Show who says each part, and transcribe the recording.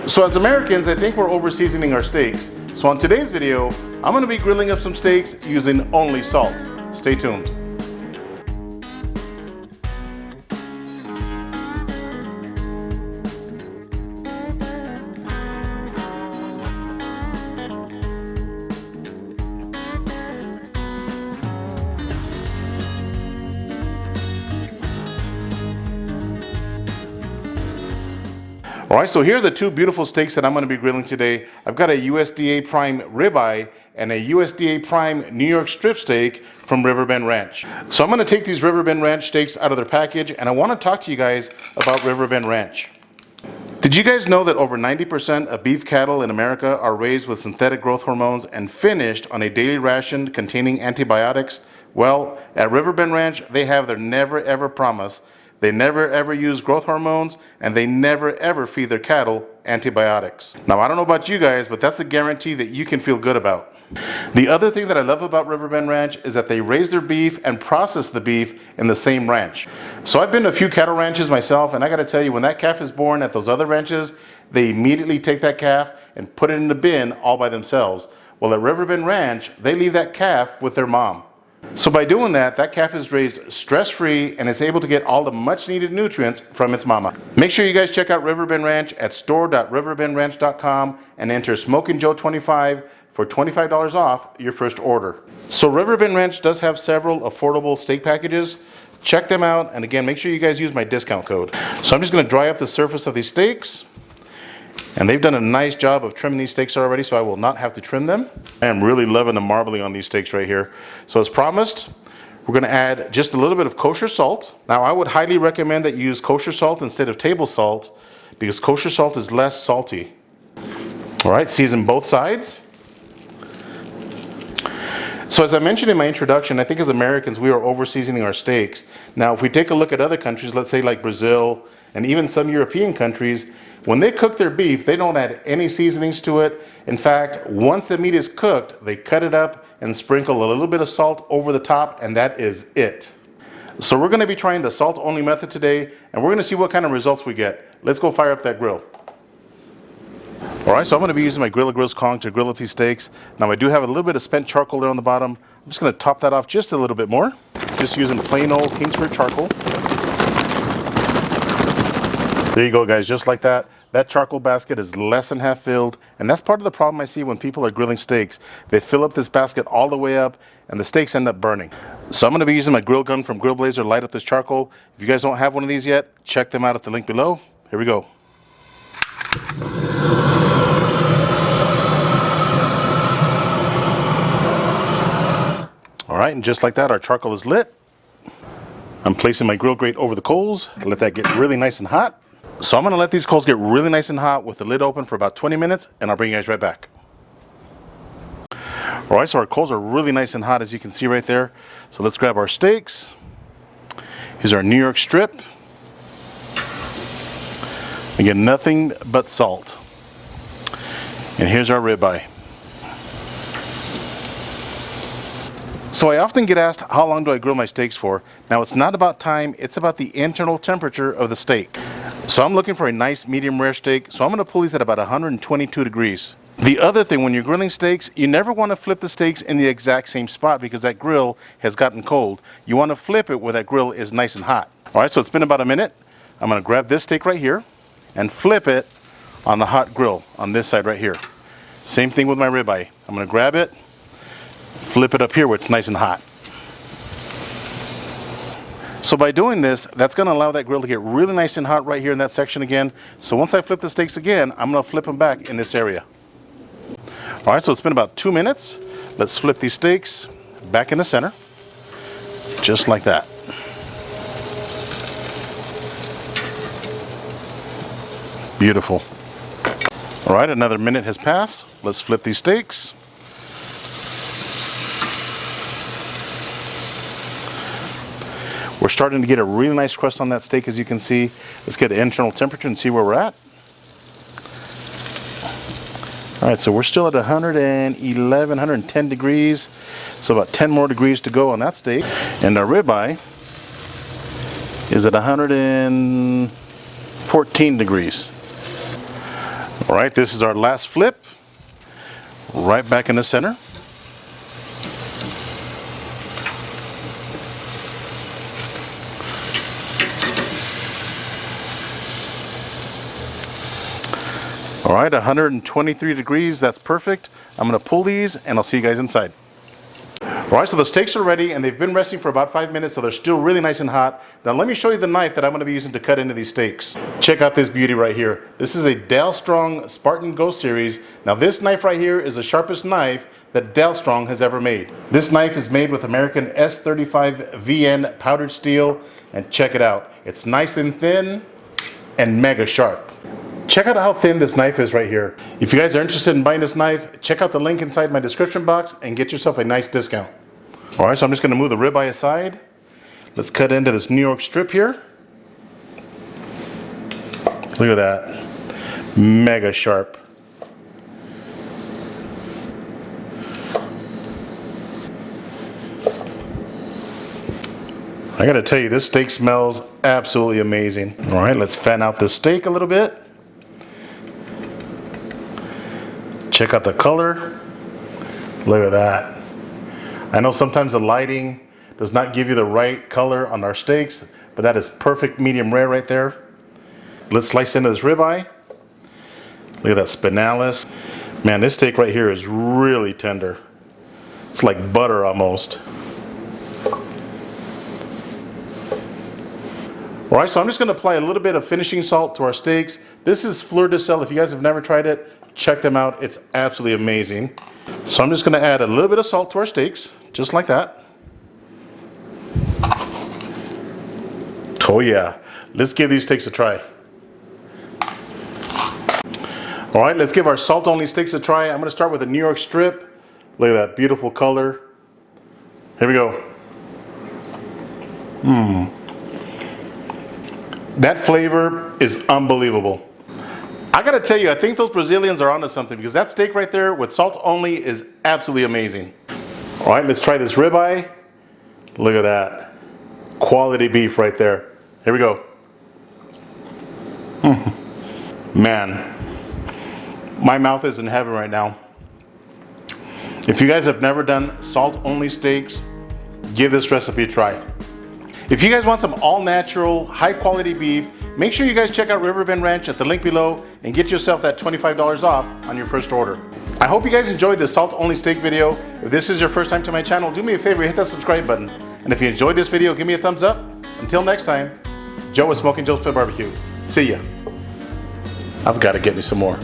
Speaker 1: So as Americans, I think we're over seasoning our steaks. So on today's video, I'm going to be grilling up some steaks using only salt. Stay tuned. Alright, so here are the two beautiful steaks that I'm going to be grilling today. I've got a USDA Prime ribeye and a USDA Prime New York strip steak from Riverbend Ranch. So I'm going to take these Riverbend Ranch steaks out of their package, and I want to talk to you guys about Riverbend Ranch. Did you guys know that over 90% of beef cattle in America are raised with synthetic growth hormones and finished on a daily ration containing antibiotics? Well, at Riverbend Ranch, they have their never ever promise. They never ever use growth hormones, and they never ever feed their cattle antibiotics. Now, I don't know about you guys, but that's a guarantee that you can feel good about. The other thing that I love about Riverbend Ranch is that they raise their beef and process the beef in the same ranch. So I've been to a few cattle ranches myself, and I gotta tell you, when that calf is born at those other ranches, they immediately take that calf and put it in the bin all by themselves. Well, at Riverbend Ranch, they leave that calf with their mom. So by doing that, that calf is raised stress-free and is able to get all the much-needed nutrients from its mama. Make sure you guys check out Riverbend Ranch at store.riverbendranch.com and enter Smokin Joe 25 for $25 off your first order. So Riverbend Ranch does have several affordable steak packages. Check them out, and again, make sure you guys use my discount code. So I'm just going to dry up the surface of these steaks. And they've done a nice job of trimming these steaks already, so I will not have to trim them. I am really loving the marbling on these steaks right here. So as promised, we're going to add just a little bit of kosher salt. Now, I would highly recommend that you use kosher salt instead of table salt, because kosher salt is less salty. All right, season both sides. So as I mentioned in my introduction, I think as Americans, we are over seasoning our steaks. Now, if we take a look at other countries, let's say like Brazil and even some European countries, when they cook their beef, they don't add any seasonings to it. In fact, once the meat is cooked, they cut it up and sprinkle a little bit of salt over the top, and that is it. So we're going to be trying the salt-only method today, and we're going to see what kind of results we get. Let's go fire up that grill. All right, so I'm going to be using my Grill Grills Kong to grill up these steaks. Now, I do have a little bit of spent charcoal there on the bottom. I'm just going to top that off just a little bit more. Just using plain old Kingsford charcoal. There you go, guys, just like that. That charcoal basket is less than half filled, and that's part of the problem I see when people are grilling steaks. They fill up this basket all the way up, and the steaks end up burning. So I'm going to be using my grill gun from Grill Blazer to light up this charcoal. If you guys don't have one of these yet, check them out at the link below. Here we go. All right, and just like that, our charcoal is lit. I'm placing my grill grate over the coals. Let that get really nice and hot. So I'm going to let these coals get really nice and hot with the lid open for about 20 minutes, and I'll bring you guys right back. All right, so our coals are really nice and hot, as you can see right there. So let's grab our steaks. Here's our New York strip. Again, nothing but salt. And here's our ribeye. So I often get asked, how long do I grill my steaks for? Now, it's not about time, it's about the internal temperature of the steak. So I'm looking for a nice medium rare steak, so I'm going to pull these at about 122 degrees. The other thing, when you're grilling steaks, you never want to flip the steaks in the exact same spot because that grill has gotten cold. You want to flip it where that grill is nice and hot. All right, so it's been about a minute. I'm going to grab this steak right here and flip it on the hot grill on this side right here. Same thing with my ribeye. I'm going to grab it, flip it up here where it's nice and hot. So by doing this, that's going to allow that grill to get really nice and hot right here in that section again. So once I flip the steaks again, I'm going to flip them back in this area. All right, so it's been about 2 minutes. Let's flip these steaks back in the center, just like that. Beautiful. All right, another minute has passed. Let's flip these steaks. We're starting to get a really nice crust on that steak, as you can see. Let's get the internal temperature and see where we're at. All right, so we're still at 111, 110 degrees. So about 10 more degrees to go on that steak. And our ribeye is at 114 degrees. All right, this is our last flip. Right back in the center. All right, 123 degrees, that's perfect. I'm gonna pull these and I'll see you guys inside. All right, so the steaks are ready and they've been resting for about 5 minutes, so they're still really nice and hot. Now let me show you the knife that I'm gonna be using to cut into these steaks. Check out this beauty right here. This is a Dale Strong Spartan Go series. Now this knife right here is the sharpest knife that Dale Strong has ever made. This knife is made with American S35 VN powdered steel, and check it out. It's nice and thin and mega sharp. Check out how thin this knife is right here. If you guys are interested in buying this knife, check out the link inside my description box and get yourself a nice discount. All right, so I'm just gonna move the ribeye aside. Let's cut into this New York strip here. Look at that, mega sharp. I gotta tell you, this steak smells absolutely amazing. All right, let's fan out this steak a little bit. Check out the color. Look at that. I know sometimes the lighting does not give you the right color on our steaks, but that is perfect medium rare right there. Let's slice into this ribeye. Look at that spinalis. Man, this steak right here is really tender. It's like butter almost. All right, so I'm just gonna apply a little bit of finishing salt to our steaks. This is Fleur de Sel. If you guys have never tried it, check them out. It's absolutely amazing. So I'm just gonna add a little bit of salt to our steaks, just like that. Oh yeah, let's give these steaks a try. All right, let's give our salt only steaks a try. I'm gonna start with a New York strip. Look at that beautiful color. Here we go. That flavor is unbelievable. I gotta tell you, I think those Brazilians are onto something, because that steak right there with salt only is absolutely amazing. All right, let's try this ribeye. Look at that. Quality beef right there. Here we go. Man, my mouth is in heaven right now. If you guys have never done salt only steaks, give this recipe a try. If you guys want some all-natural, high-quality beef, make sure you guys check out Riverbend Ranch at the link below and get yourself that $25 off on your first order. I hope you guys enjoyed this salt-only steak video. If this is your first time to my channel, do me a favor, hit that subscribe button. And if you enjoyed this video, give me a thumbs up. Until next time, Joe with Smokin Joe's Pit BBQ. See ya. I've got to get me some more.